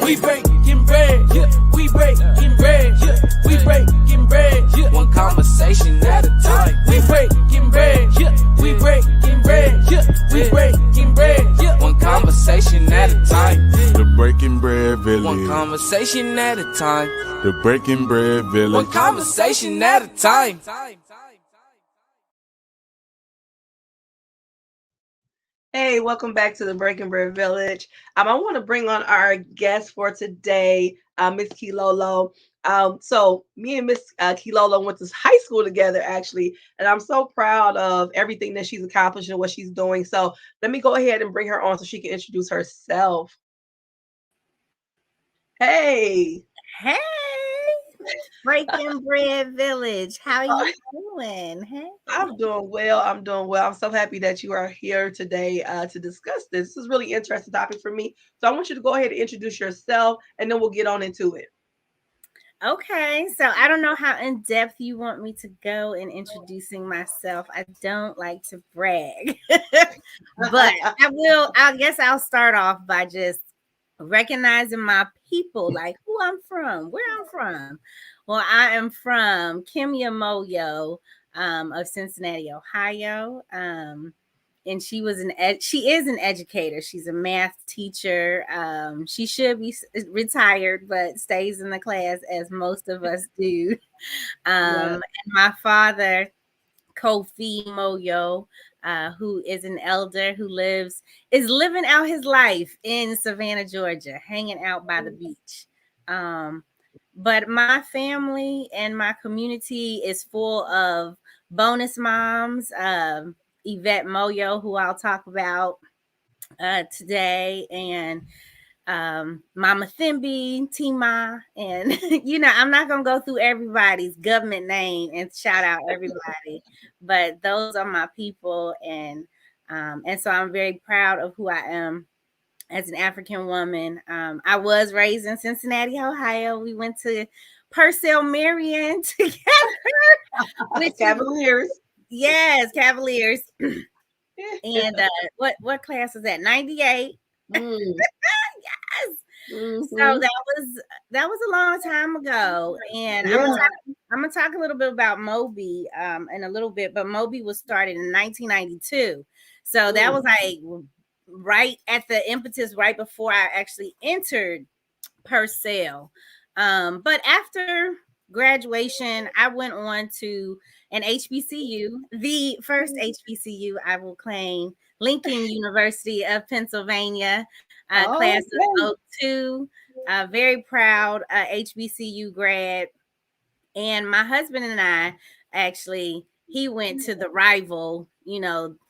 We breaking bread, yeah. We breaking bread, yeah. We breaking bread, yeah. One conversation at a time. We breaking bread, yeah. We breaking bread, yeah. We breaking bread, yeah. One conversation at a time. The Breaking Bread Village. One conversation at a time. The Breaking Bread Village. One conversation at a time. Hey, welcome back to the Breaking Bread Village. I want to bring on our guest for today, Miss Kilolo. So me and Miss Kilolo went to high school together, actually, and I'm so proud of everything that she's accomplished and what she's doing. So let me go ahead and bring her on so she can introduce herself. Hey. Hey, Breaking Bread Village. How are you doing? Hey. I'm doing well. I'm so happy that you are here today to discuss this. This is a really interesting topic for me. So I want you to go ahead and introduce yourself, and then we'll get on into it. Okay, so I don't know how in depth you want me to go in introducing myself. I don't like to brag, but I guess I'll start off by just recognizing my people, like who I'm from, where I'm from. Well, I am from Kimya Moyo of Cincinnati, Ohio. And she is an educator. She's a math teacher. She should be retired, but stays in the class as most of us do. And my father, Kofi Moyo, who is an elder who is living out his life in Savannah, Georgia, hanging out by the beach. But my family and my community is full of bonus moms. Yvette Moyo, who I'll talk about today, and Mama Thimby, Tima, and I'm not gonna go through everybody's government name and shout out everybody, but those are my people, and so I'm very proud of who I am as an African woman. I was raised in Cincinnati, Ohio. We went to Purcell Marion together. With Cavaliers. Yes, Cavaliers. And what class was that? 98. Yes. Mm-hmm. So that was a long time ago. And I'm gonna talk a little bit about Moby in a little bit, but Moby was started in 1992. So that was like right at the impetus right before I actually entered Purcell. But after graduation, I went on to an HBCU, the first HBCU I will claim, Lincoln University of Pennsylvania, class of 02. Very proud HBCU grad. And my husband and I actually, he went to the rival,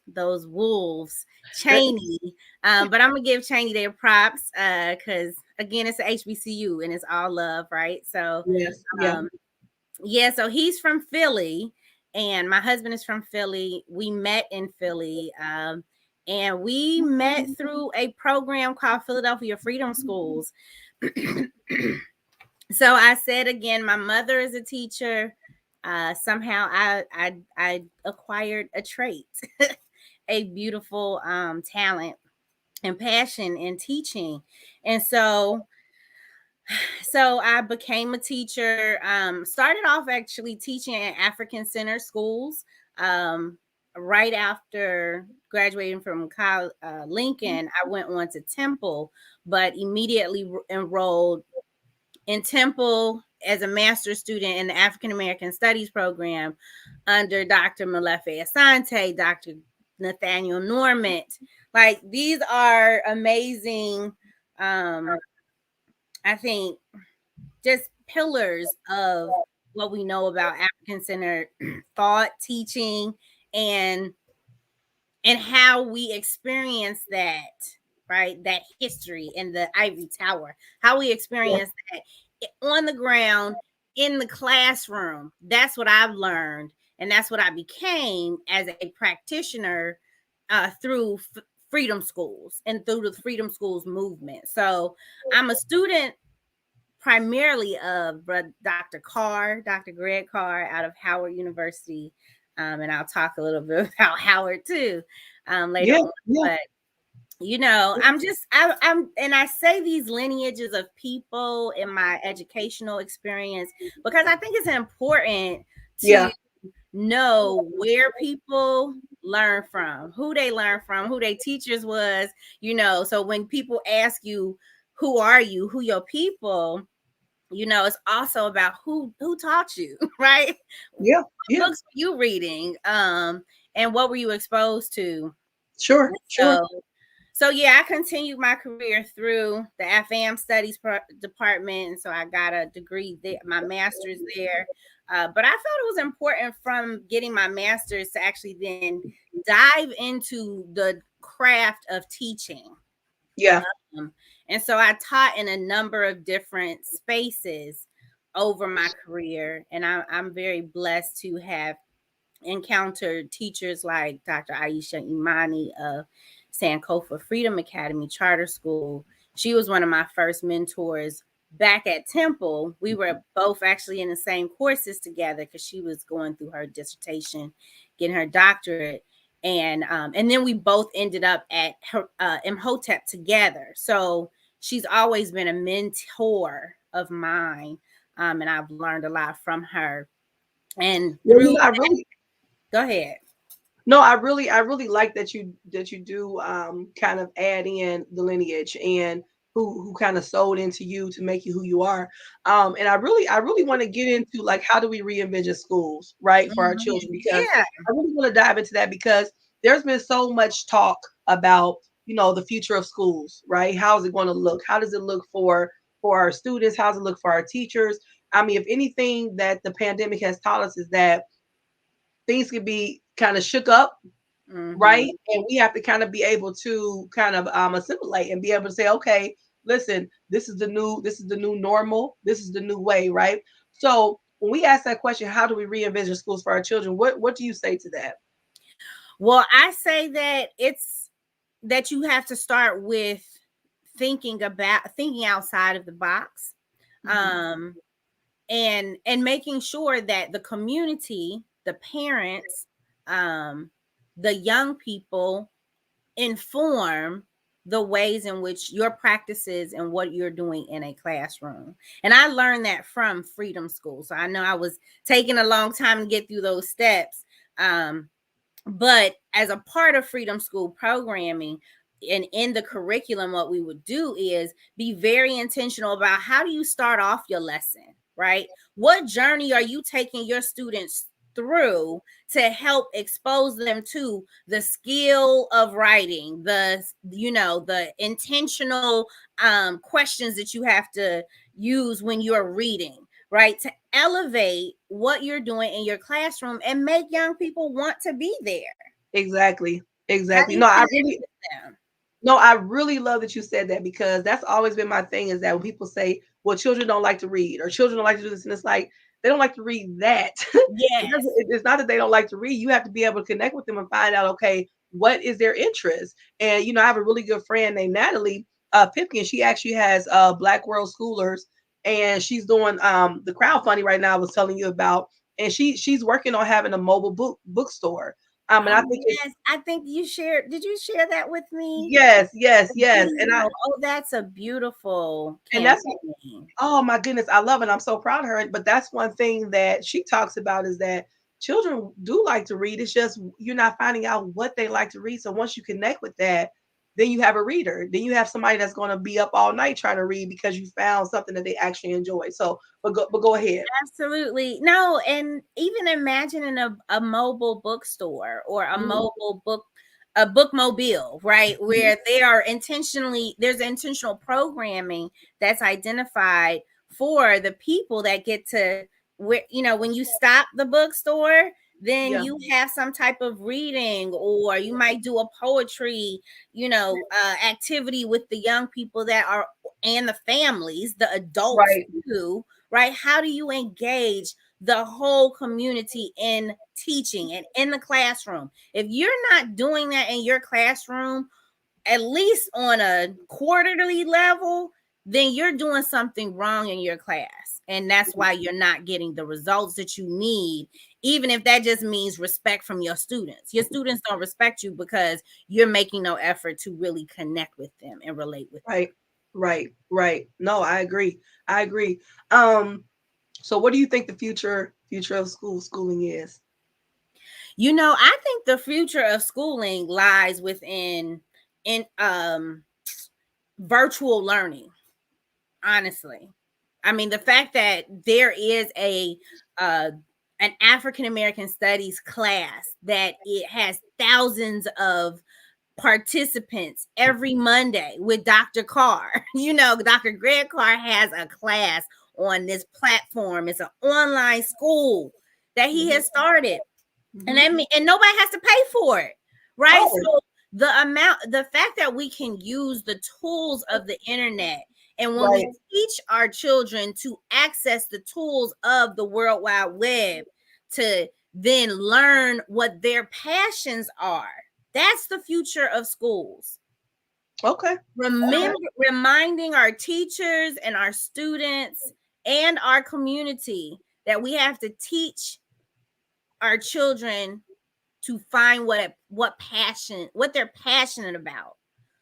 those Wolves, Cheney. But I'm gonna give Cheney their props because again, it's a HBCU and it's all love, right? So so he's from Philly, and my husband is from Philly. We met in Philly, and we met through a program called Philadelphia Freedom Schools. So I said again, my mother is a teacher. Somehow I acquired a trait, a beautiful talent and passion in teaching. And so I became a teacher, started off actually teaching in African-centered schools. Right after graduating from Lincoln, I went on to Temple, but immediately enrolled in Temple as a master's student in the African American Studies program under Dr. Molefe Asante, Dr. Nathaniel Normant. Like, these are amazing, I think, just pillars of what we know about African-centered thought, teaching, and how we experience that, right? That history in the Ivory Tower, how we experience that on the ground, in the classroom. That's what I've learned. And that's what I became as a practitioner through freedom schools and through the freedom schools movement. So I'm a student primarily of Dr. Greg Carr out of Howard University. And I'll talk a little bit about Howard too later on. But I'm and I say these lineages of people in my educational experience because I think it's important to Yeah. know where people learn from, who they learn from, who their teachers was, so when people ask you, who are you, who your people, it's also about who taught you, right? What Yeah. Yeah. books were you reading? And what were you exposed to? Sure. Sure. So so yeah, I continued my career through the FAM studies department, and so I got a degree there, my master's there. But I felt it was important from getting my master's to actually then dive into the craft of teaching. Yeah. Um, and so I taught in a number of different spaces over my career, and I'm very blessed to have encountered teachers like Dr. Aisha Imani of Sankofa Freedom Academy Charter School. She was one of my first mentors back at Temple. We were both actually in the same courses together because she was going through her dissertation, getting her doctorate. And then we both ended up at her, Imhotep together. So she's always been a mentor of mine, and I've learned a lot from her. And Well, through I really Go ahead. no, I really like that you do kind of add in the lineage and who kind of sold into you to make you who you are. And I really want to get into like how do we re-envision schools, right, for our Mhm. children, because Yeah. I really want to dive into that because there's been so much talk about, the future of schools, right? How is it going to look? How does it look for our students? How does it look for our teachers? I mean, if anything that the pandemic has taught us is that things can be kind of shook up, right? Mhm. And we have to kind of be able to kind of assimilate and be able to say, okay, listen, this is the new normal, this is the new way, right? So when we ask that question, how do we re-envision schools for our children? What do you say to that? Well, I say that it's that you have to start with thinking outside of the box. Mhm. Um and making sure that the community, the parents, um the young people inform the ways in which your practices and what you're doing in a classroom. And I learned that from Freedom School. So I know I was taking a long time to get through those steps. But as a part of Freedom School programming and in the curriculum, what we would do is be very intentional about how do you start off your lesson, right? What journey are you taking your students through to help expose them to the skill of writing, the intentional questions that you have to use when you're reading, right? To elevate what you're doing in your classroom and make young people want to be there. Exactly. How Exactly. do you connect with them? No, I really love that you said that because that's always been my thing is that when people say, well, children don't like to read or children don't like to do this, and it's like they don't like to read that. Yes. It's not that they don't like to read. You have to be able to connect with them and find out, okay, what is their interest? And I have a really good friend named Natalie Pipkin. She actually has Black World Schoolers, and she's doing the crowdfunding right now. I was telling you about, and she's working on having a mobile bookstore. And I Oh think it's yes. I think you shared. Did you share that with me? yes, yes, The yes, video. Oh, that's a beautiful and that's campaign. oh my goodness, I love it. I'm so proud of her. But that's one thing that she talks about is that children do like to read. It's just you're not finding out what they like to read. So once you connect with that, then you have a reader. Then you have somebody that's going to be up all night trying to read because you found something that they actually enjoy. So, but go ahead. Absolutely. No, and even imagining a mobile bookstore or Mhm, a bookmobile, right? mhm. Where there's intentional programming that's identified for the people that get to where, when you stop the bookstore, then Yeah, you have some type of reading, or you might do a poetry, activity with the young people that are, and the families, the adults right. too, right? How do you engage the whole community in teaching and in the classroom? If you're not doing that in your classroom, at least on a quarterly level, then you're doing something wrong in your class. And that's why you're not getting the results that you need, even if that just means respect from your students. Your students don't respect you because you're making no effort to really connect with them and relate with them. Right. No, I agree. So what do you think the future of schooling is? I think the future of schooling lies within in virtual learning, honestly. I mean, the fact that there is an African American studies class that it has thousands of participants every Monday with Dr. Carr. Dr. Greg Carr has a class on this platform. It's an online school that he has started. And and nobody has to pay for it, right? Oh. So the fact that we can use the tools of the internet, and when we teach our children to access the tools of the World Wide Web to then learn what their passions are, that's the future of schools. Okay. Reminding our teachers and our students and our community that we have to teach our children to find what they're passionate about,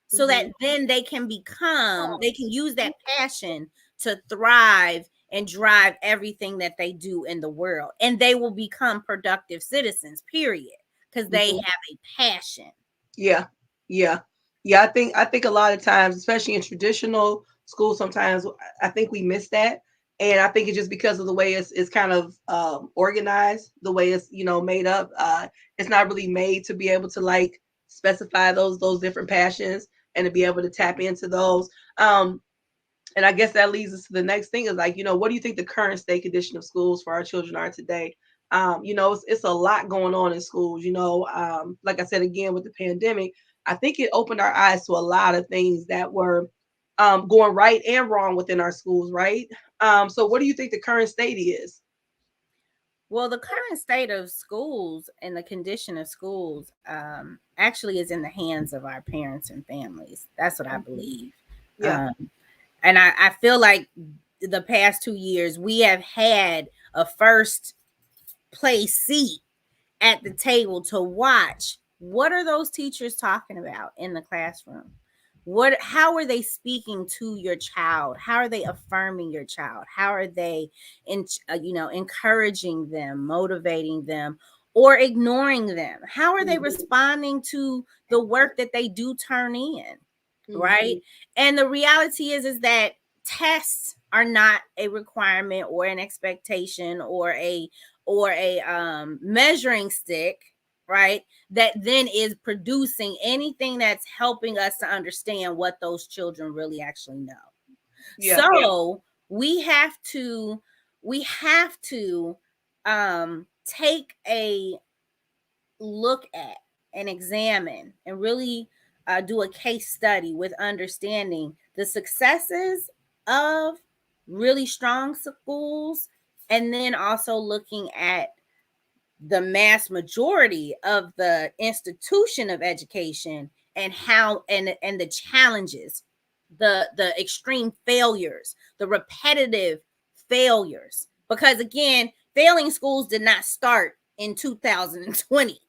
so that then they can use that passion to thrive and drive everything that they do in the world, and they will become productive citizens, period, because they have a passion. Yeah. I think a lot of times, especially in traditional schools, sometimes I think we miss that. And I think it's just because of the way it's kind of organized, the way it's made up. It's not really made to be able to like specify those different passions and to be able to tap into those. And I guess that leads us to the next thing is like, what do you think the current state condition of schools for our children are today? It's a lot going on in schools. Like I said again with the pandemic, I think it opened our eyes to a lot of things that were going right and wrong within our schools, right? So what do you think the current state is? Well, the current state of schools and the condition of schools actually is in the hands of our parents and families. That's what I believe. Yeah. And I feel like the past 2 years, we have had a first place seat at the table to watch what are those teachers talking about in the classroom. How are they speaking to your child? How are they affirming your child? How are they encouraging them, motivating them, or ignoring them? How are they responding to the work that they do turn in? Right? And the reality is that tests are not a requirement or an expectation or a measuring stick, right? That then is producing anything that's helping us to understand what those children really actually know. So we have to take a look at and examine and really do a case study with understanding the successes of really strong schools, and then also looking at the mass majority of the institution of education and how and the challenges, the extreme failures, the repetitive failures, because again, failing schools did not start in 2020.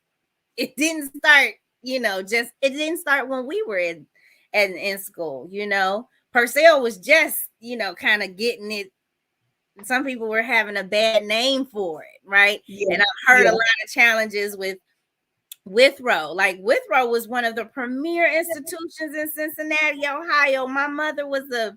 It didn't start, it didn't start when we were in school. Purcell was just, kind of getting it. Some people were having a bad name for it, right? And I've heard a lot of challenges with Withrow. Like Withrow was one of the premier institutions in Cincinnati, Ohio. My mother was a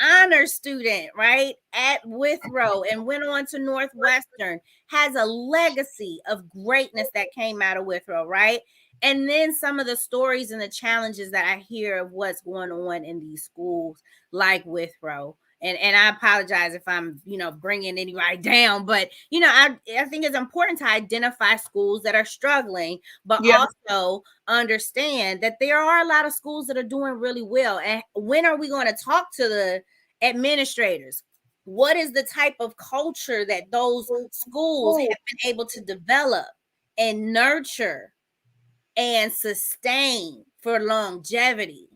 honor student, right, at Withrow, and went on to Northwestern. Has a legacy of greatness that came out of Withrow, right? And then some of the stories and the challenges that I hear of what's going on in these schools like Withrow. And I apologize if I'm, bringing anybody down, but, I think it's important to identify schools that are struggling, but also understand that there are a lot of schools that are doing really well. And when are we going to talk to the administrators? What is the type of culture that those schools have been able to develop and nurture and sustain for longevity?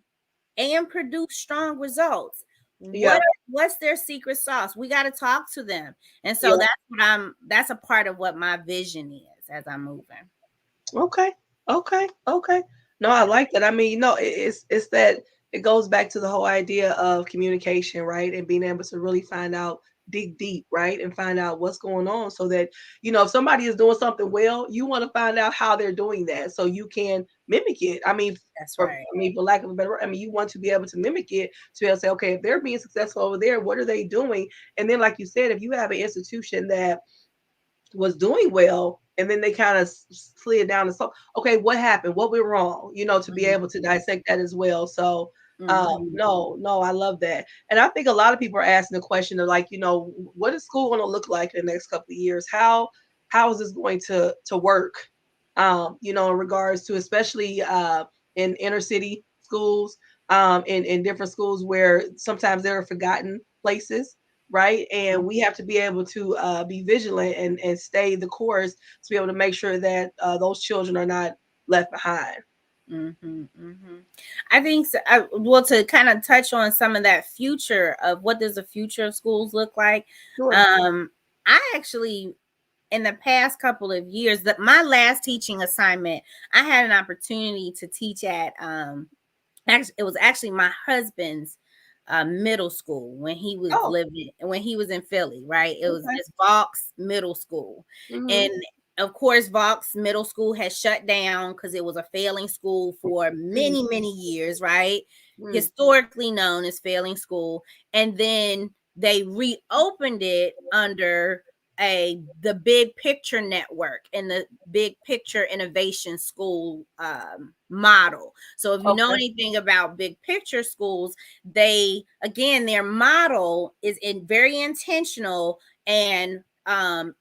and produce strong results. Yeah. What's their secret sauce? We got to talk to them. And so Yeah. that's a part of what my vision is as I'm moving. Okay. Okay. Okay. No, I like that. I mean, it's that it goes back to the whole idea of communication, right? And being able to really find out, dig deep, right? And find out what's going on so that, if somebody is doing something well, you want to find out how they're doing that so you can mimic it. I mean, That's right. for lack of a better word, I mean, you want to be able to mimic it to be able to say, okay, if they're being successful over there, what are they doing? And then, like you said, if you have an institution that was doing well and then they kind of slid down and so okay, what happened, what went wrong, to be able to dissect that as well. So Mhm. no, I love that. And I think a lot of people are asking the question of like, what is school going to look like in the next couple of years? How is this going to work, in regards to especially in inner city schools, in different schools where sometimes there are forgotten places, right? And we have to be able to be vigilant and stay the course to be able to make sure that those children are not left behind. I think so, well, to kind of touch on some of that future of what does the future of schools look like. Sure. I actually, in the past couple of years, that my last teaching assignment, I had an opportunity to teach at actually, it was actually my husband's middle school Oh, when he was in Philly, right? okay. It's Vox Middle School. Mm-hmm. And of course, Vox Middle School has shut down because it was a failing school for many, many years, right? Mm-hmm. Historically known as failing school. And then they reopened it under the Big Picture Network and the Big Picture Innovation School model. So if you know Okay. anything about big picture schools, they again their model is very intentional, and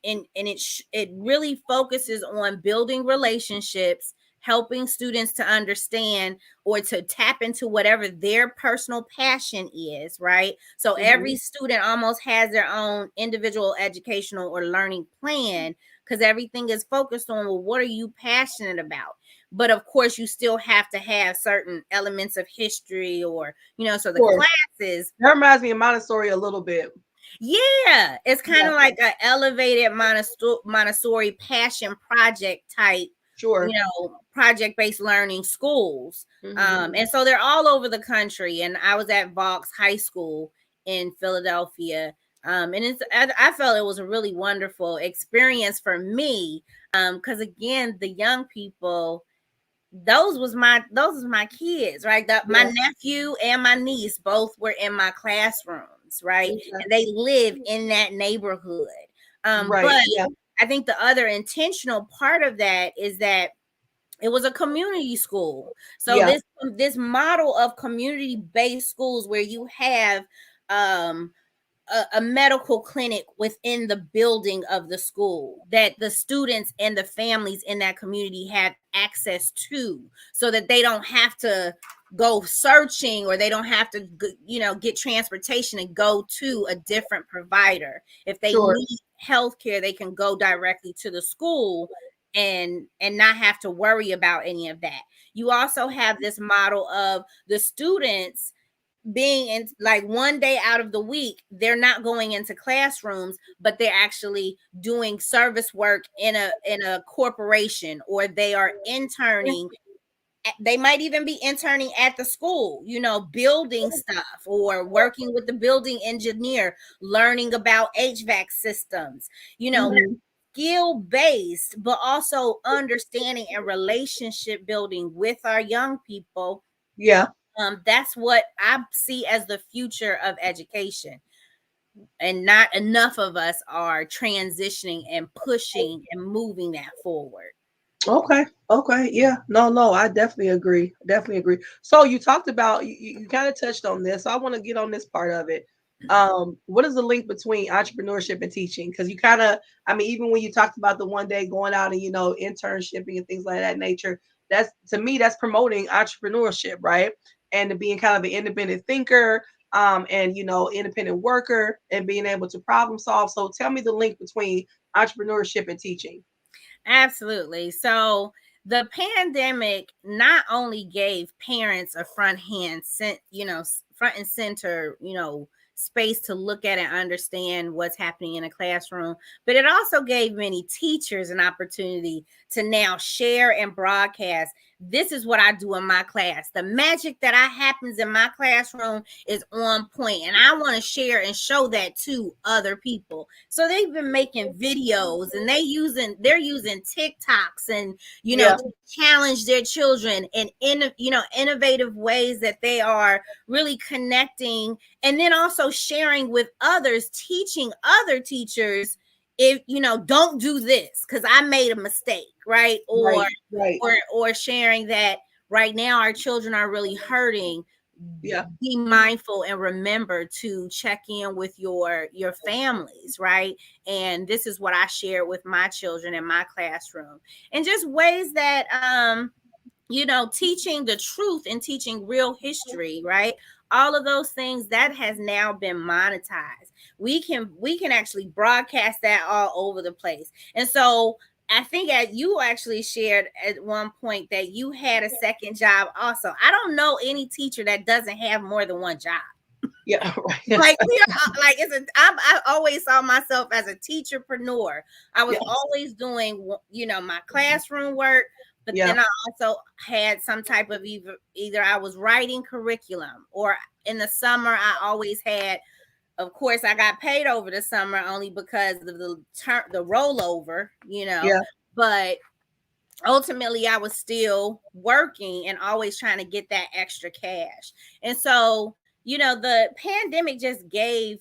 it really focuses on building relationships, helping students to understand or to tap into whatever their personal passion is, right? So Mm-hmm. every student almost has their own individual educational or learning plan because everything is focused on, well, what are you passionate about? But of course, you still have to have certain elements of history, or so the Sure. classes. That reminds me of Montessori a little bit. Yeah, it's kind Yeah. of like an elevated Montessori passion project type, Sure. project based learning schools. Mm-hmm. And so they're all over the country. And I was at Vox High School in Philadelphia. And I felt it was a really wonderful experience for me. Because again, the young people, those was my kids, right? My Yeah. nephew and my niece both were in my classrooms, right? Okay. And they live in that neighborhood. But Right. Yeah. I think the other intentional part of that is that it was a community school. So Yeah. this model of community based schools where you have um a medical clinic within the building of the school that the students and the families in that community have access to, so that they don't have to go searching, or they don't have to get transportation and go to a different provider. If they Sure. need health care, they can go directly to the school and not have to worry about any of that. You also have this model of the students being in, like, one day out of the week they're not going into classrooms, but they're actually doing service work in a corporation, or they are interning. They might even be interning at the school, building stuff, or working with the building engineer, learning about HVAC systems, Mm-hmm. skill based, but also understanding and relationship building with our young people. Yeah. That's what I see as the future of education. And not enough of us are transitioning and pushing and moving that forward. Okay. Okay. Yeah. No, I definitely agree. Definitely agree. So you talked about you kind of touched on this. So I want to get on this part of it. What is the link between entrepreneurship and teaching? Because you kind of, I mean, even when you talked about the one day going out and internshipping and things like that nature, that's to me that's promoting entrepreneurship, right? And to being kind of an independent thinker, and independent worker and being able to problem solve. So tell me the link between entrepreneurship and teaching. Absolutely. So the pandemic not only gave parents a front and center, space to look at and understand what's happening in a classroom, but it also gave many teachers an opportunity to now share and broadcast. This is what I do in my class. The magic that happens in my classroom is on point, and I want to share and show that to other people. So they've been making videos, and they're using TikToks, and to challenge their children in innovative ways that they are really connecting, and then also sharing with others, teaching other teachers, if don't do this because I made a mistake, right? Or sharing that right now our children are really hurting. Be mindful and remember to check in with your families, right? And this is what I share with my children in my classroom, and just ways that teaching the truth and teaching real history, right? All of those things that has now been monetized. We can actually broadcast that all over the place. And so I think you actually shared at one point that you had a second job also. I don't know any teacher that doesn't have more than one job. Yeah, right. Like I always saw myself as a teacherpreneur. I was always doing my classroom work, but then I also had some type of either I was writing curriculum, or in the summer I always had. Of course, I got paid over the summer only because of the rollover, but ultimately I was still working and always trying to get that extra cash. And so, the pandemic just gave,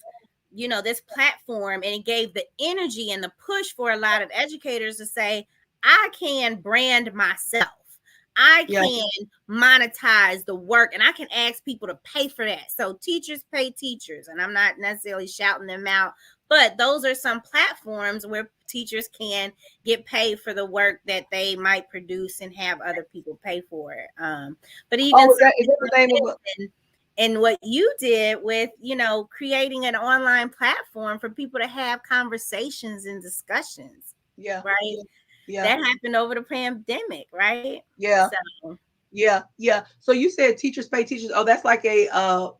this platform, and it gave the energy and the push for a lot of educators to say, I can brand myself. I can monetize the work, and I can ask people to pay for that. So teachers pay teachers, and I'm not necessarily shouting them out, but those are some platforms where teachers can get paid for the work that they might produce and have other people pay for it. But even is that the name of it? And what you did with, creating an online platform for people to have conversations and discussions. Yeah. Right. Yeah. That happened over the pandemic, right? Yeah. Yeah. So you said teachers pay teachers. Oh, that's like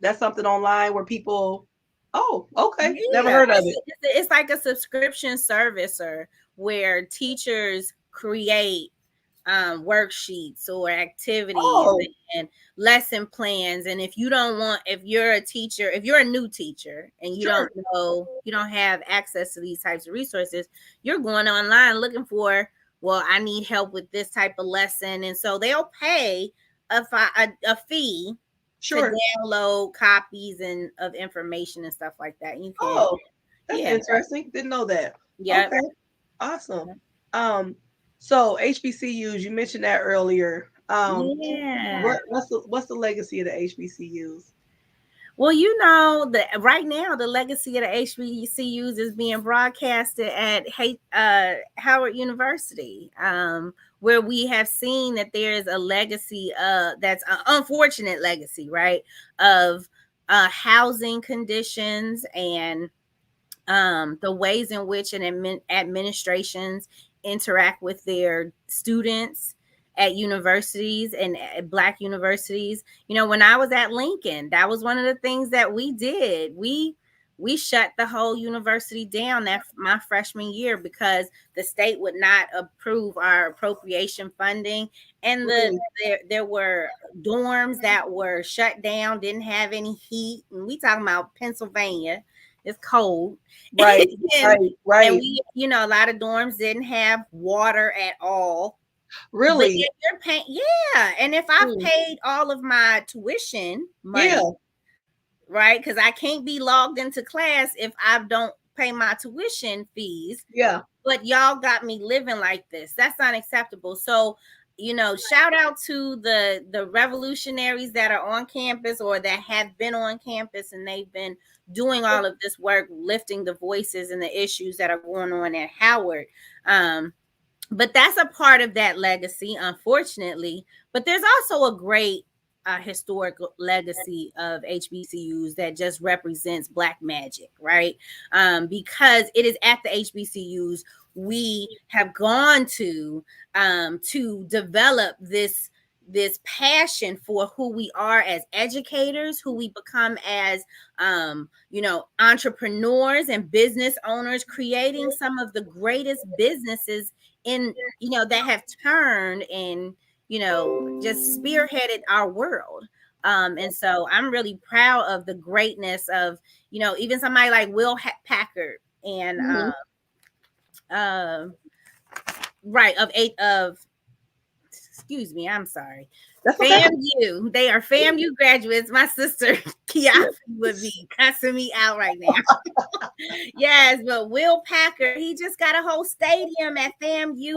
that's something online where people. Oh, okay. Yeah. Never heard of it. It's like a subscription service, or where teachers create worksheets or activities and lesson plans. And if you're a new teacher and you don't have access to these types of resources, you're going online looking for, well, I need help with this type of lesson. And so they'll pay a fee to download copies of information and stuff like that. You can. That's interesting. Didn't know that. Yeah. Okay. Awesome. So HBCUs, you mentioned that earlier. What's the legacy of the HBCUs? Well, right now the legacy of the HBCUs is being broadcasted at Howard University, where we have seen that there is a legacy that's an unfortunate legacy, right, of housing conditions and the ways in which administrations interact with their students at universities and at Black universities. When I was at Lincoln, that was one of the things that we did. We shut the whole university down my freshman year because the state would not approve our appropriation funding. And there were dorms that were shut down, didn't have any heat. And we talking about Pennsylvania. It's cold. Right. Right. And we, a lot of dorms didn't have water at all. Really? You're paying, and if I've paid all of my tuition money, right? Because I can't be logged into class if I don't pay my tuition fees. Yeah. But y'all got me living like this. That's unacceptable. So, shout out to the revolutionaries that are on campus or that have been on campus, and they've been doing all of this work, lifting the voices and the issues that are going on at Howard. But that's a part of that legacy, unfortunately. But there's also a great historic legacy of HBCUs that just represents Black magic, right? Because it is at the HBCUs we have gone to develop this passion for who we are as educators, who we become as entrepreneurs and business owners, creating some of the greatest businesses in that have turned and just spearheaded our world. And so I'm really proud of the greatness of even somebody like Will Packard and right of excuse me, I'm sorry. That's okay. FAMU. They are FAMU graduates. My sister Kiafi would be cussing me out right now. Yes, but Will Packard, he just got a whole stadium at FAMU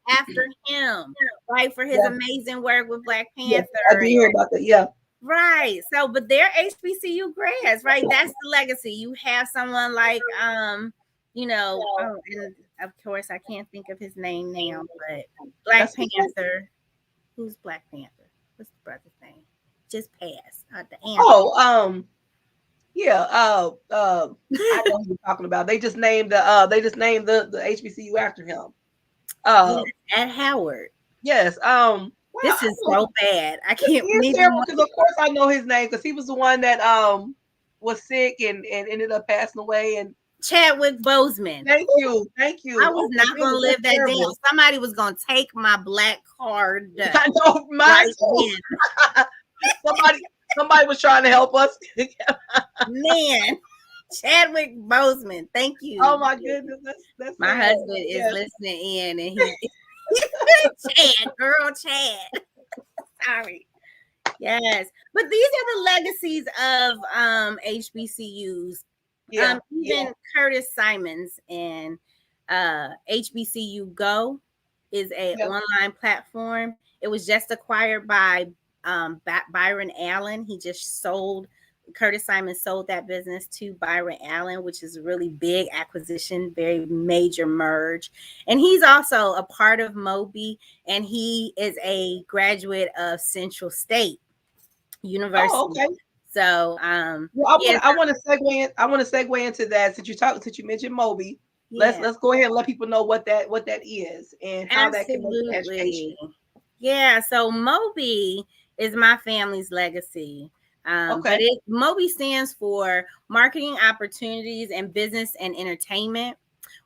after him, right? For his amazing work with Black Panther. I do hear about that. Yeah. Right. So, but they're HBCU grads, right? That's the legacy. You have someone like and of course I can't think of his name now, but Black Panther. Who's Black Panther? What's the brother's name? Just pass. The answer. Yeah. I know who you're talking about. They just named the HBCU after him. At Howard. Yes. Wow, this is so bad. I can't believe because of course I know his name because he was the one that was sick and ended up passing away. And Chadwick Boseman. Thank you. I was not going to live that down. Somebody was going to take my black card. I know, somebody was trying to help us. Man, Chadwick Boseman. Thank you. Oh my goodness, that's my husband is listening in, and he Chad. Sorry. Yes, but these are the legacies of HBCUs. Even Curtis Simons and HBCU Go is a online platform. It was just acquired by Byron Allen. He just sold. Curtis Simons sold that business to Byron Allen, which is a really big acquisition, very major merge. And he's also a part of Moby, and he is a graduate of Central State University. Oh, okay. So, I want to segue in. I want to segue into that since you mentioned Moby. Yeah. Let's go ahead and let people know what that is and how that can make education. Yeah. So Moby is my family's legacy. But Moby stands for Marketing Opportunities and Business and Entertainment,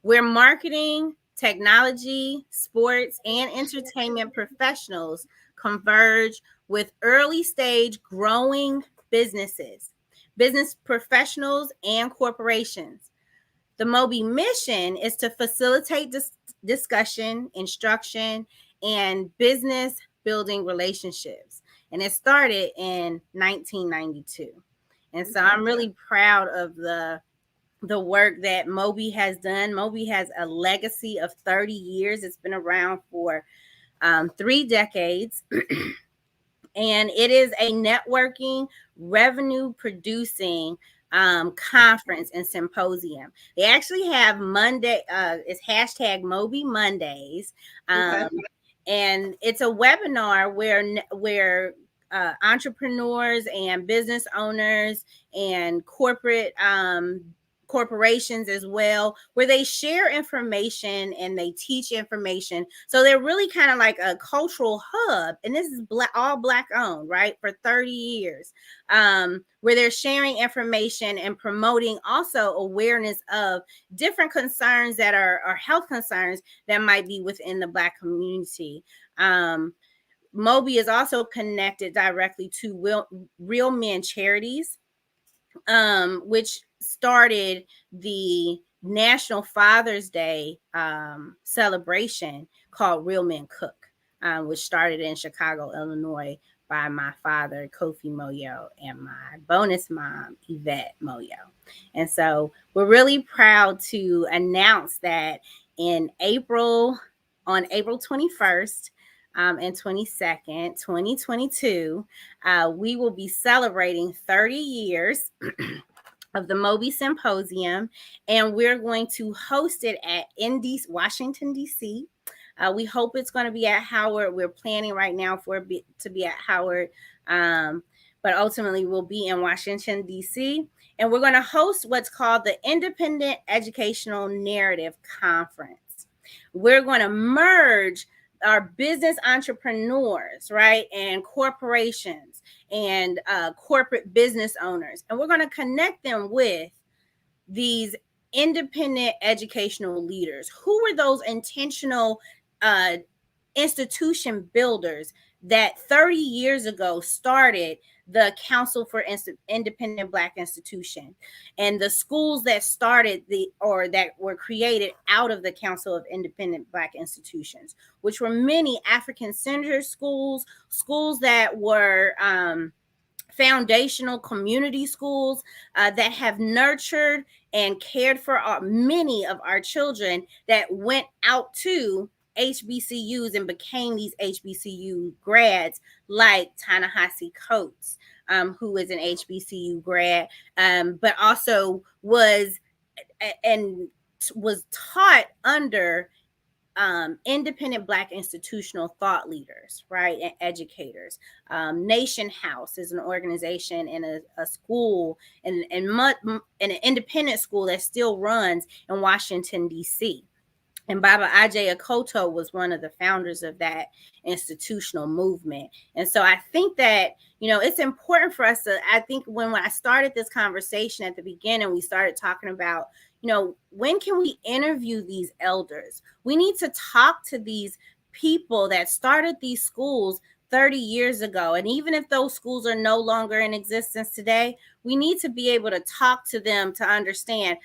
where marketing, technology, sports, and entertainment professionals converge with early stage growing businesses, business professionals, and corporations. The Moby mission is to facilitate discussion, instruction, and business building relationships. And it started in 1992. And so I'm really proud of the work that Moby has done. Moby has a legacy of 30 years. It's been around for 3 decades. And it is a networking, revenue producing conference and symposium. They actually have Monday, it's hashtag Moby Mondays. And it's a webinar where entrepreneurs and business owners and corporations as well, where they share information and they teach information. So they're really kind of like a cultural hub. And this is all Black owned, right? For 30 years, where they're sharing information and promoting also awareness of different concerns that are health concerns that might be within the Black community. Moby is also connected directly to Real Men Charities, which started the National Father's Day celebration called Real Men Cook, which started in Chicago, Illinois by my father, Kofi Moyo, and my bonus mom, Yvette Moyo. And so we're really proud to announce that on April 21st, and 22nd, 2022, we will be celebrating 30 years of the Moby Symposium, and we're going to host it at Washington, D.C. We hope it's going to be at Howard. We're planning right now for it to be at Howard, but ultimately we'll be in Washington, D.C., and we're going to host what's called the Independent Educational Narrative Conference. We're going to merge our business entrepreneurs, right, and corporations and corporate business owners, and we're going to connect them with these independent educational leaders. Who were those intentional institution builders that 30 years ago started the Council for Independent Black Institution, and the schools that started that were created out of the Council of Independent Black Institutions, which were many African-centered schools that were foundational community schools that have nurtured and cared for many of our children that went out to HBCUs and became these HBCU grads, like Ta-Nehisi Coates, who is an HBCU grad, but also was taught under independent Black institutional thought leaders, right, and educators. Nation House is an organization and a school and an independent school that still runs in Washington, D.C. And Baba Ajay Akoto was one of the founders of that institutional movement. And so I think that, it's important for us to, I think when I started this conversation at the beginning, we started talking about, when can we interview these elders? We need to talk to these people that started these schools 30 years ago. And even if those schools are no longer in existence today, we need to be able to talk to them to understand,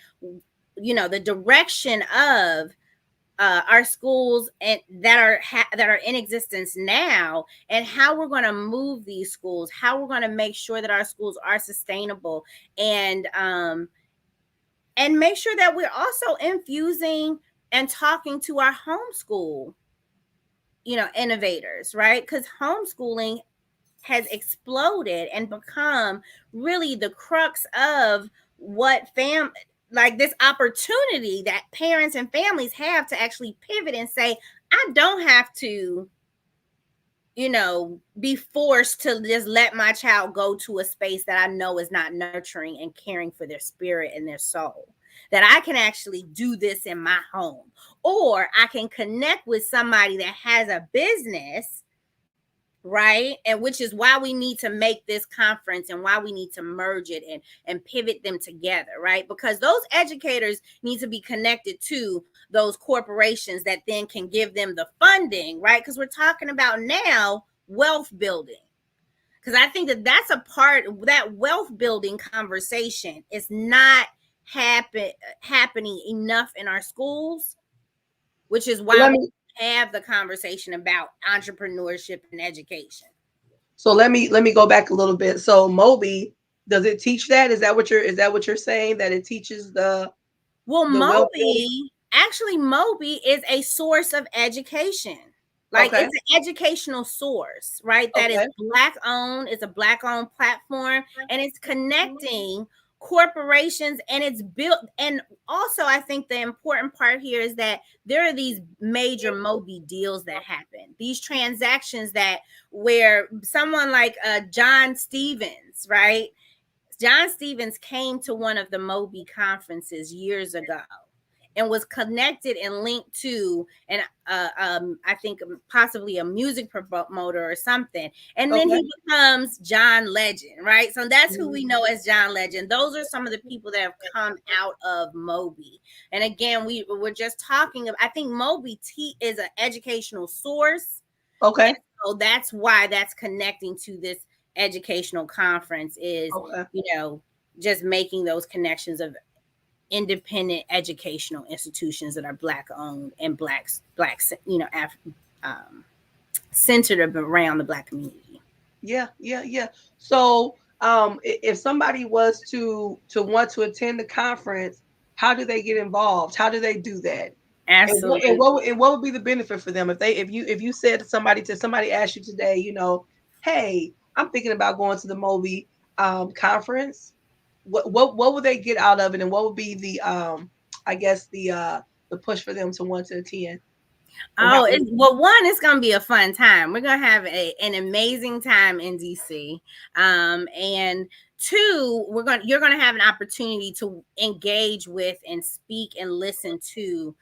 the direction of our schools and that are in existence now, and how we're going to move these schools, how we're going to make sure that our schools are sustainable, and make sure that we're also infusing and talking to our homeschool, innovators, right? Because homeschooling has exploded and become really the crux of what this opportunity that parents and families have to actually pivot and say, I don't have to, be forced to just let my child go to a space that I know is not nurturing and caring for their spirit and their soul. That I can actually do this in my home, or I can connect with somebody that has a business, right? And which is why we need to make this conference and why we need to merge it and pivot them together, right? Because those educators need to be connected to those corporations that then can give them the funding, right? Because we're talking about now wealth building. Because I think that's a part of that wealth building conversation is not happening enough in our schools, which is why we have the conversation about entrepreneurship and education. So let me go back a little bit. So Moby, does it teach that? Is that what you're saying, that it teaches the Moby is a source of education. Like it's an educational source, right? That is Black owned. It's a Black owned platform, and it's connecting corporations, and it's built. And also I think the important part here is that there are these major Moby deals that happen, these transactions where someone like John Stevens, right? John Stevens came to one of the Moby conferences years ago and was connected and linked to I think possibly a music promoter or something. And then he becomes John Legend, right? So that's who we know as John Legend. Those are some of the people that have come out of Moby. And again, we're just talking I think Moby is an educational source. Okay. So that's why that's connecting to this educational conference is, just making those connections of independent educational institutions that are Black owned and Black centered around the Black community. Yeah. So if somebody was to want to attend the conference, how do they get involved? How do they do that? Absolutely. And what would be the benefit for them if you said to somebody asked you today, hey, I'm thinking about going to the Moby conference. What would they get out of it, and what would be the the push for them to want to attend? It's going to be a fun time. We're going to have an amazing time in DC. And Two, you're gonna have an opportunity to engage with and speak and listen to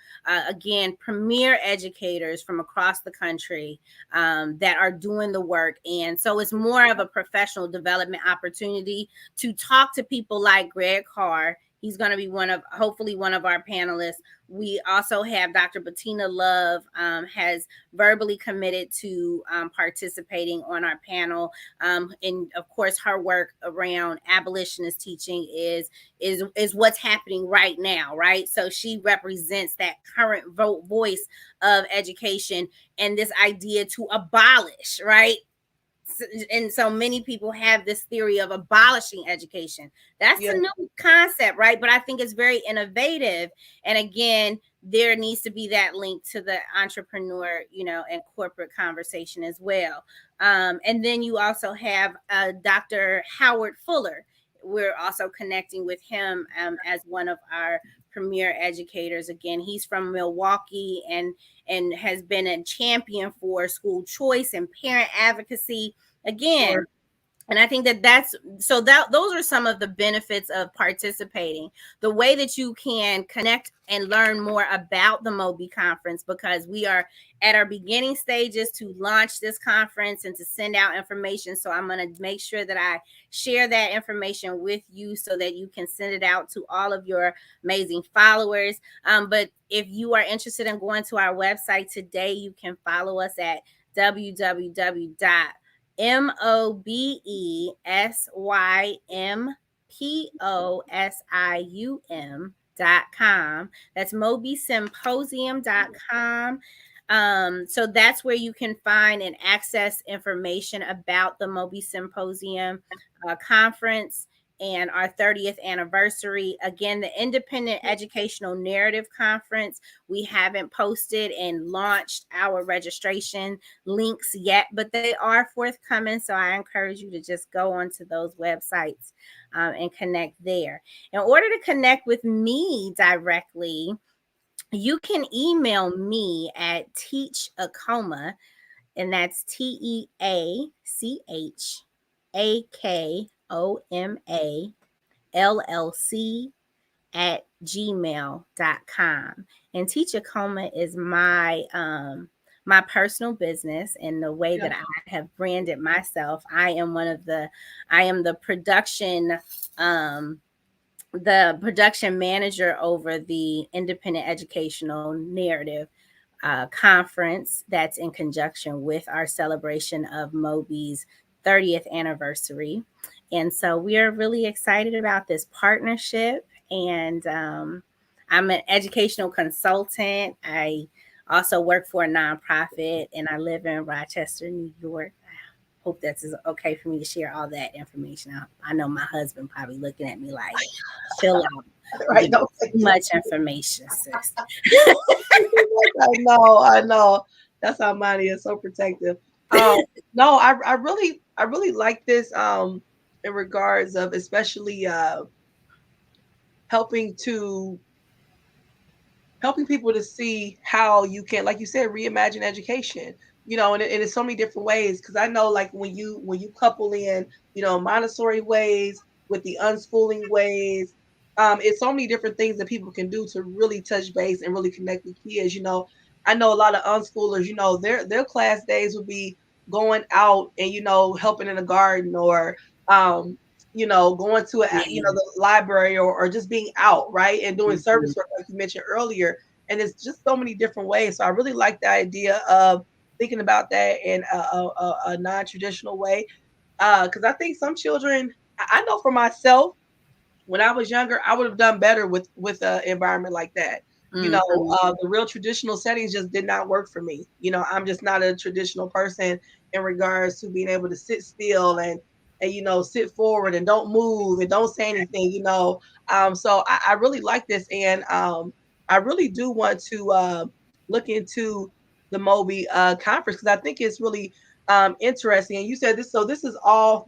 again premier educators from across the country that are doing the work, and so it's more of a professional development opportunity to talk to people like Greg Carr. He's going to be hopefully one of our panelists. We also have Dr. Bettina Love has verbally committed to participating on our panel. And of course, her work around abolitionist teaching is what's happening right now, right? So she represents that current voice of education and this idea to abolish, right? And so many people have this theory of abolishing education. That's a new concept, right? But I think it's very innovative. And again, there needs to be that link to the entrepreneur, and corporate conversation as well. And then you also have Dr. Howard Fuller. We're also connecting with him as one of our premier educators. Again, he's from Milwaukee and has been a champion for school choice and parent advocacy. Again, sure. And I think those are some of the benefits of participating. The way that you can connect and learn more about the MOBI conference, because we are at our beginning stages to launch this conference and to send out information. So I'm going to make sure that I share that information with you so that you can send it out to all of your amazing followers. But if you are interested in going to our website today, you can follow us at www.mobisymposium.com. That's mobisymposium.com. So that's where you can find and access information about the MOBI Symposium conference and our 30th anniversary. Again, the Independent Educational Narrative Conference, we haven't posted and launched our registration links yet, but they are forthcoming. So I encourage you to just go onto those websites and connect there. In order to connect with me directly, you can email me at teachakoma, and that's TEACHAKOMA LLC at gmail.com. And Teachakoma is my my personal business, and the way that I have branded myself. I am the production manager over the Independent Educational Narrative conference that's in conjunction with our celebration of MOBI's 30th anniversary. And so we are really excited about this partnership. And I'm an educational consultant. I also work for a nonprofit, and I live in Rochester, New York. I hope that's okay for me to share all that information out. I know my husband probably looking at me like, chill out. Right, too much information, sis. I know. That's how Monty is so protective. No, I really like this in regards of especially helping people to see how you can, like you said, reimagine education. And it's so many different ways. Because I know, like when you couple in, Montessori ways with the unschooling ways. It's so many different things that people can do to really touch base and really connect with kids. I know a lot of unschoolers, their class days would be going out and, helping in the garden or, going to the library or just being out, right, and doing service work like you mentioned earlier. And it's just so many different ways. So I really like the idea of thinking about that in a non-traditional way, because I think some children, I know for myself, when I was younger, I would have done better with an environment like that. The real traditional settings just did not work for me. I'm just not a traditional person in regards to being able to sit still and sit forward and don't move and don't say anything. So I really like this, and I really do want to look into the MOBI conference, because I think it's really interesting. And you said this, so this is all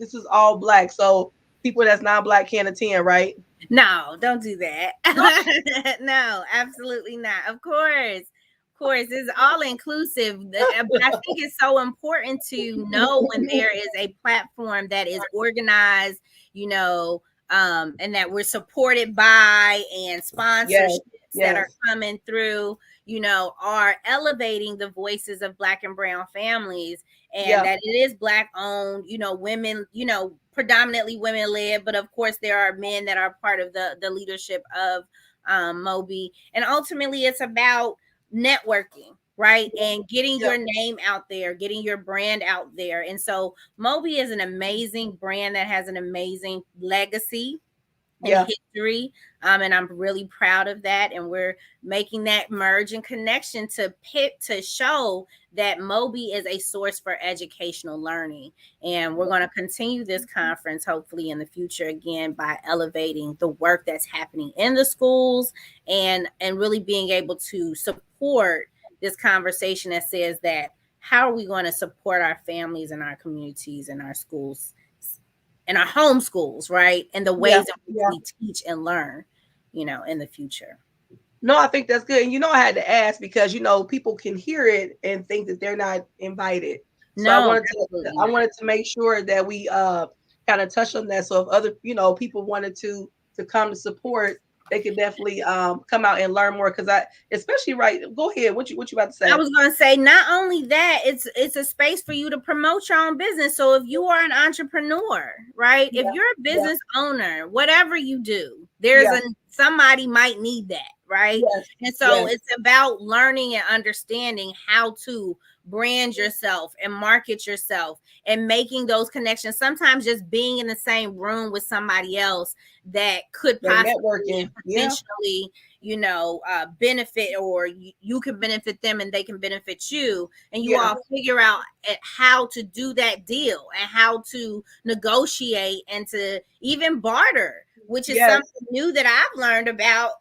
Black. So people that's not Black can't attend, right? No, don't do that. No, absolutely not. Of course, it's all inclusive. But I think it's so important to know when there is a platform that is organized and that we're supported by, and sponsorships that are coming through, are elevating the voices of Black and brown families, and that it is Black owned, women, predominantly women led, but of course there are men that are part of the leadership of Moby. And ultimately it's about networking, right? And getting your name out there, getting your brand out there. And so Moby is an amazing brand that has an amazing legacy and history. And I'm really proud of that. And we're making that merge and connection to show that Moby is a source for educational learning. And we're going to continue this conference hopefully in the future again by elevating the work that's happening in the schools, and really being able to support this conversation that says that how are we going to support our families and our communities and our schools and our home schools, right? And the ways that we teach and learn, in the future. No, I think that's good. And I had to ask because people can hear it and think that they're not invited. So I wanted to make sure that we kind of touch on that. So if other people wanted to come to support, they could definitely come out and learn more. Because especially go ahead. What you about to say? I was going to say, not only that, it's a space for you to promote your own business. So if you are an entrepreneur, right? If you're a business owner, whatever you do, somebody might need that, right? And so it's about learning and understanding how to brand yourself and market yourself and making those connections. Sometimes just being in the same room with somebody else that could possibly potentially benefit, or you can benefit them and they can benefit you, and you all figure out how to do that deal and how to negotiate and to even barter, which is something new that I've learned about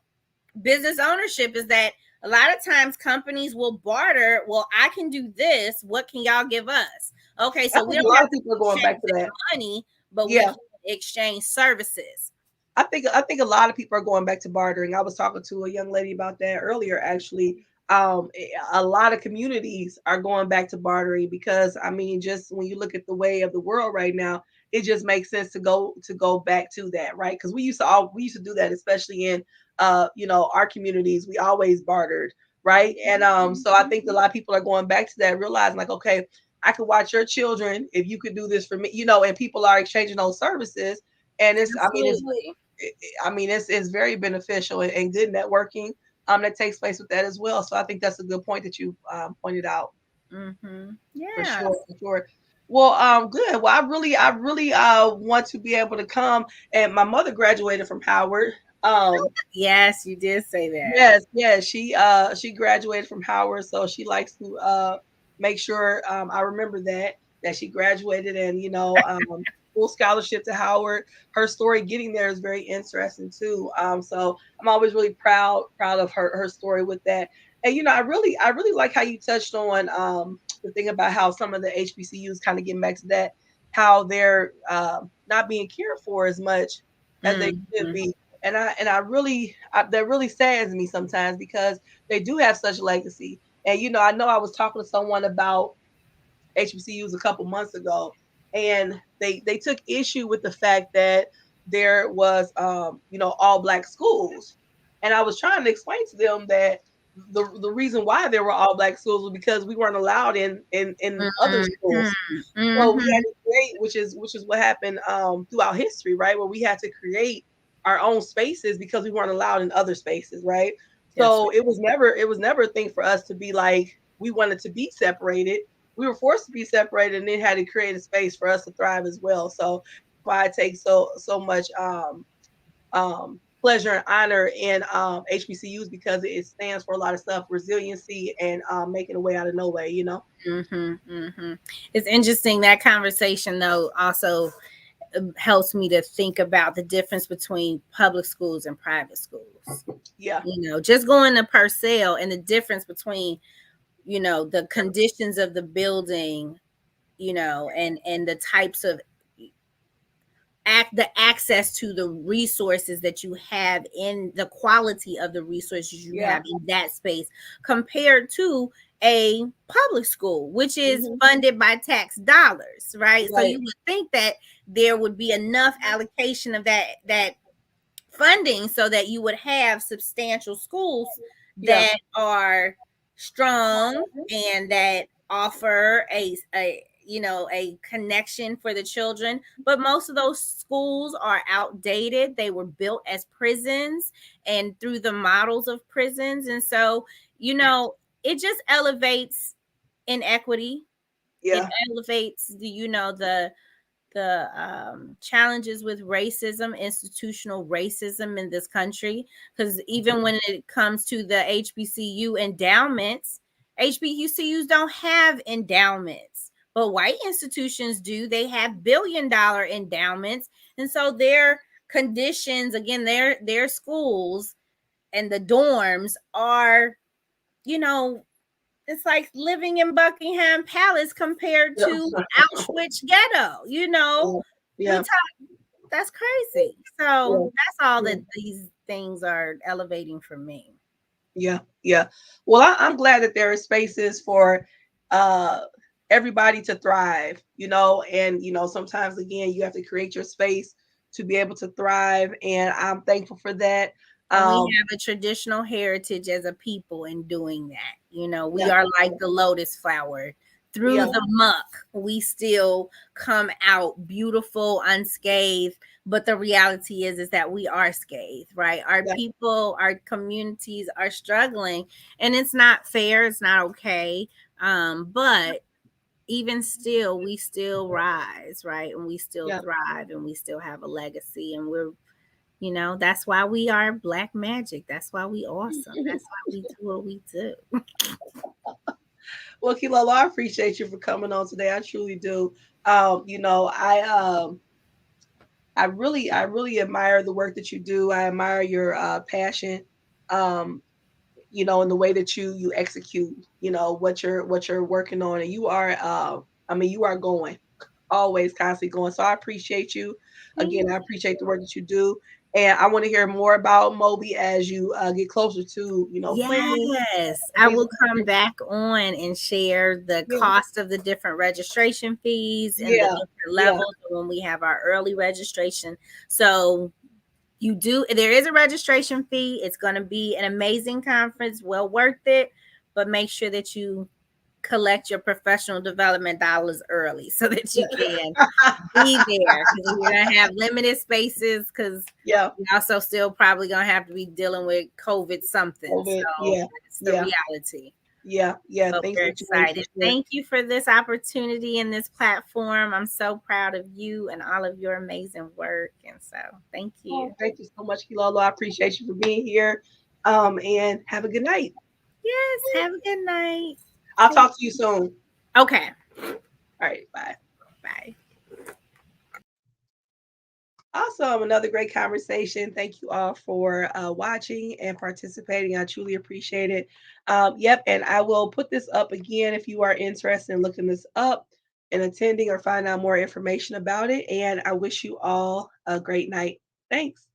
business ownership, is that a lot of times companies will barter. Well, I can do this. What can y'all give us? Okay, so we don't have people going back to that money, but we can exchange services. I think a lot of people are going back to bartering. I was talking to a young lady about that earlier, actually. A lot of communities are going back to bartering because just when you look at the way of the world right now, it just makes sense to go back to that, right? Because we used to do that, especially in our communities. We always bartered, right? And so I think a lot of people are going back to that, realizing like, okay, I could watch your children if you could do this for me, and people are exchanging those services. And it's it's very beneficial and good networking that takes place with that as well. So I think that's a good point that you pointed out. Yeah, for sure. Well, good. Well, I really want to be able to come. And my mother graduated from Howard. Yes, you did say that. Yes. She graduated from Howard, so she likes to make sure I remember that she graduated, and full scholarship to Howard. Her story getting there is very interesting too. So I'm always really proud of her story with that. And I really like how you touched on the thing about how some of the HBCUs kind of getting back to that, how they're not being cared for as much as they should be. And that really saddens me sometimes because they do have such legacy. And I know I was talking to someone about HBCUs a couple months ago, and they took issue with the fact that there was all Black schools, and I was trying to explain to them that the reason why there were all Black schools was because we weren't allowed in other schools. So we had to create, which is what happened throughout history, right? Where we had to create our own spaces because we weren't allowed in other spaces, right? So it was never a thing for us to be like we wanted to be separated. We were forced to be separated, and then had to create a space for us to thrive as well. So why I take so much pleasure and honor in HBCUs, because it stands for a lot of stuff, resiliency and making a way out of no way, It's interesting, that conversation though also helps me to think about the difference between public schools and private schools. Yeah. Just going to Purcell and the difference between the conditions of the building, and the types of the access to the resources that you have, in the quality of the resources you Yeah. have in that space, compared to a public school, which is Mhm. funded by tax dollars, right? So Right. you would think that there would be enough allocation of that funding so that you would have substantial schools Yeah. that are strong and that offer a a connection for the children. But most of those schools are outdated. They were built as prisons and through the models of prisons, and so it just elevates inequity. It Yeah. elevates the challenges with racism, institutional racism in this country. Because even when it comes to the HBCU endowments, HBCUs don't have endowments, but white institutions do. They have $1 billion endowments, and so their conditions, again, their schools and the dorms are, you know, it's like living in Buckingham Palace compared to Auschwitz ghetto. Yeah. We Yeah. talk, that's crazy. So Yeah. that's all Yeah. that these things are elevating for me. Yeah, yeah. Well, I'm glad that there are spaces for uh everybody to thrive, and sometimes again you have to create your space to be able to thrive, and I'm thankful for that. And we Um, have a traditional heritage as a people in doing that. We yeah, are like the lotus flower. Through yeah, the muck, we still come out beautiful, unscathed. But the reality is that we are scathed, right? Our yeah, people, our communities are struggling, and it's not fair. It's not okay. But even still, we still rise, right? And we still yeah. thrive, and we still have a legacy, and that's why we are black magic. That's why we awesome. That's why we do what we do. Well, Kilolo, I appreciate you for coming on today. I truly do. I really admire the work that you do. I admire your passion. Um, in the way that you execute, what you're working on, and you are, you are going, always constantly going. So I appreciate you. Again, I appreciate the work that you do. And I want to hear more about Moby as you get closer to, planning Yes, and I things will like come that. back on and share the Yeah, cost of the different registration fees and the yeah, different yeah. levels when we have our early registration. So there is a registration fee. It's going to be an amazing conference, well worth it, but make sure that you collect your professional development dollars early so that you can be there, because we're gonna have limited spaces, because Yeah, we also still probably gonna have to be dealing with COVID something. COVID. So Yeah, that's the yeah, reality. yeah, yeah. But Things we're will change for excited. sure. Thank you for this opportunity and this platform. I'm so proud of you and all of your amazing work. And so thank Oh, you. thank you so much, Kilolo. I appreciate you for being here. And have a good night. Yes, have a good night. I'll Take- talk to you soon. Okay. All right, bye. Bye. Awesome. Another great conversation. Thank you all for watching and participating. I truly appreciate it. Yep. And I will put this up again if you are interested in looking this up and attending or find out more information about it. And I wish you all a great night. Thanks.